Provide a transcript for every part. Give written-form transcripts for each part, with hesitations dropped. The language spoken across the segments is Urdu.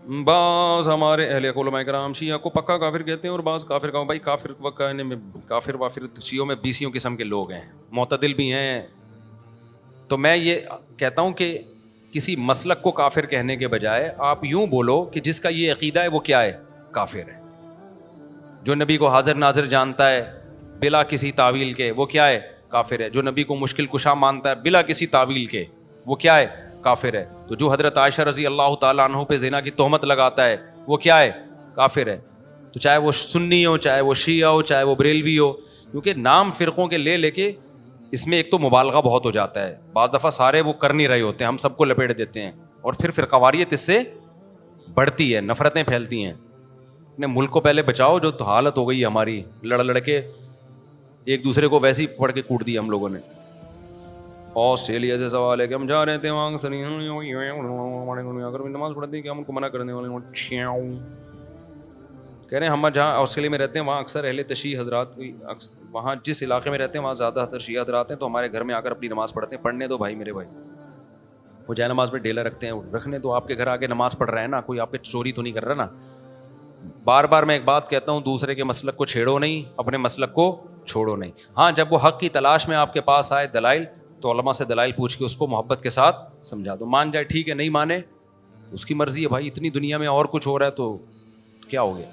بعض ہمارے اہل علماء کرام شیعہ کو پکا کافر کہتے ہیں اور بعض کافر کا بھائی کافر کہنے میں کافر وافر شیعوں میں 20 قسم کے لوگ ہیں, معتدل بھی ہیں. تو میں یہ کہتا ہوں کہ کسی مسلک کو کافر کہنے کے بجائے آپ یوں بولو کہ جس کا یہ عقیدہ ہے وہ کیا ہے, کافر ہے. جو نبی کو حاضر ناظر جانتا ہے بلا کسی تعویل کے وہ کیا ہے, کافر ہے. جو نبی کو مشکل کشا مانتا ہے بلا کسی تعویل کے وہ کیا ہے, کافر ہے. تو جو حضرت عائشہ رضی اللہ تعالیٰ عنہ پہ زنا کی تہمت لگاتا ہے وہ کیا ہے, کافر ہے. تو چاہے وہ سنی ہو, چاہے وہ شیعہ ہو, چاہے وہ بریلوی ہو, کیونکہ نام فرقوں کے لے کے اس میں ایک تو مبالغہ بہت ہو جاتا ہے. بعض دفعہ سارے وہ کر نہیں رہے ہوتے ہیں, ہم سب کو لپیٹ دیتے ہیں اور پھر فرقواریت اس سے بڑھتی ہے, نفرتیں پھیلتی ہیں. اپنے ملک کو پہلے بچاؤ, جو تو حالت ہو گئی ہے ہماری, لڑ کے ایک دوسرے کو ویسے ہی پڑھ کے کوٹ دیا ہم لوگوں نے. آسٹریلیا سے سوال ہے کہ ہم جا رہے تھے وہاں سے اگر نماز پڑھتے ہیں کہ ہم ان کو منع کرنے والے کہہ رہے ہیں. ہم جہاں آسٹریلیا میں رہتے ہیں وہاں اکثر اہل تشیع حضرات, وہاں جس علاقے میں رہتے ہیں وہاں زیادہ تر شیعہ حضرات ہیں, تو ہمارے گھر میں آ کر اپنی نماز پڑھتے ہیں. پڑھنے دو بھائی, میرے بھائی, وہ جائے نماز میں ڈیلا رکھتے ہیں, رکھنے تو آپ کے گھر آگے نماز پڑھ رہے ہیں نا, کوئی آپ کے چوری تو نہیں کر رہا نا. بار بار میں ایک بات کہتا ہوں, دوسرے کے مسلک کو چھیڑو نہیں, اپنے مسلک کو چھوڑو نہیں. ہاں جب وہ حق کی تلاش میں آپ کے پاس آئے دلائل, تو علماء سے دلائل پوچھ کے اس کو محبت کے ساتھ سمجھا دو. مان جائے ٹھیک ہے, نہیں مانے اس کی مرضی ہے بھائی. اتنی دنیا میں اور کچھ ہو رہا ہے تو کیا ہو گیا.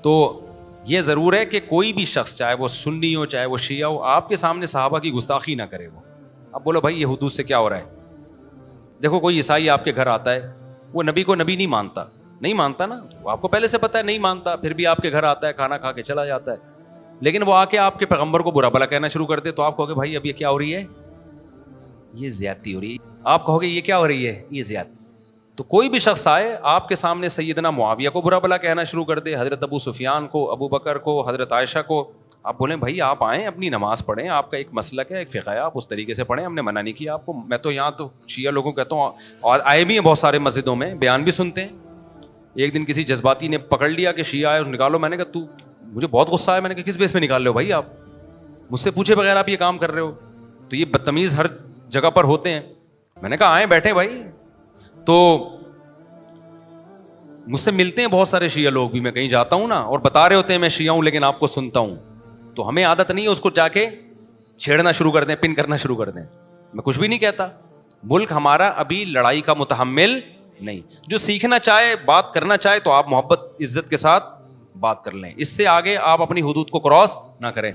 تو یہ ضرور ہے کہ کوئی بھی شخص, چاہے وہ سنی ہو چاہے وہ شیعہ ہو, آپ کے سامنے صحابہ کی گستاخی نہ کرے. وہ اب بولو بھائی یہ حدود سے کیا ہو رہا ہے. دیکھو کوئی عیسائی آپ کے گھر آتا ہے, وہ نبی کو نبی نہیں مانتا, نہیں مانتا نا, تو آپ کو پہلے سے پتا ہے نہیں مانتا, پھر بھی آپ کے گھر آتا ہے, کھانا کھا کے چلا جاتا ہے. لیکن وہ آ کے آپ کے پیغمبر کو برا بھلا کہنا شروع کر دے, تو آپ کہو گے بھائی اب یہ کیا ہو رہی ہے, یہ زیادتی ہو رہی ہے. آپ کہو گے یہ کیا ہو رہی ہے, یہ زیادتی. تو کوئی بھی شخص آئے آپ کے سامنے سیدنا معاویہ کو برا بھلا کہنا شروع کر دے, حضرت ابو سفیان کو, ابو بکر کو, حضرت عائشہ کو, آپ بولیں بھائی آپ آئیں اپنی نماز پڑھیں, آپ کا ایک مسلک ہے, ایک فقہ ہے, آپ اس طریقے سے پڑھیں, ہم نے منع نہیں کیا آپ کو. میں تو یہاں تو شیعہ لوگوں کو کہتا ہوں, اور آئے بھی ہیں بہت سارے مسجدوں میں, بیان بھی سنتے ہیں. ایک دن کسی جذباتی نے پکڑ لیا کہ شیعہ آئے نکالو. میں نے کہا تو مجھے بہت غصہ آیا, میں نے کہا کس بیس پہ نکال رہے ہو بھائی, آپ مجھ سے پوچھے بغیر آپ یہ کام کر رہے ہو. تو یہ بدتمیز ہر جگہ پر ہوتے ہیں. میں نے کہا آئیں بیٹھیں بھائی. تو مجھ سے ملتے ہیں بہت سارے شیعہ لوگ بھی, میں کہیں جاتا ہوں نا اور بتا رہے ہوتے ہیں میں شیعہ ہوں لیکن آپ کو سنتا ہوں, تو ہمیں عادت نہیں ہے اس کو جا کے چھیڑنا شروع کر دیں, پن کرنا شروع کر دیں. میں کچھ بھی نہیں کہتا, ملک ہمارا ابھی لڑائی کا متحمل نہیں. جو سیکھنا چاہے, بات کرنا چاہے, تو آپ محبت عزت کے ساتھ بات کر لیں, اس سے آگے آپ اپنی حدود کو کراس نہ کریں.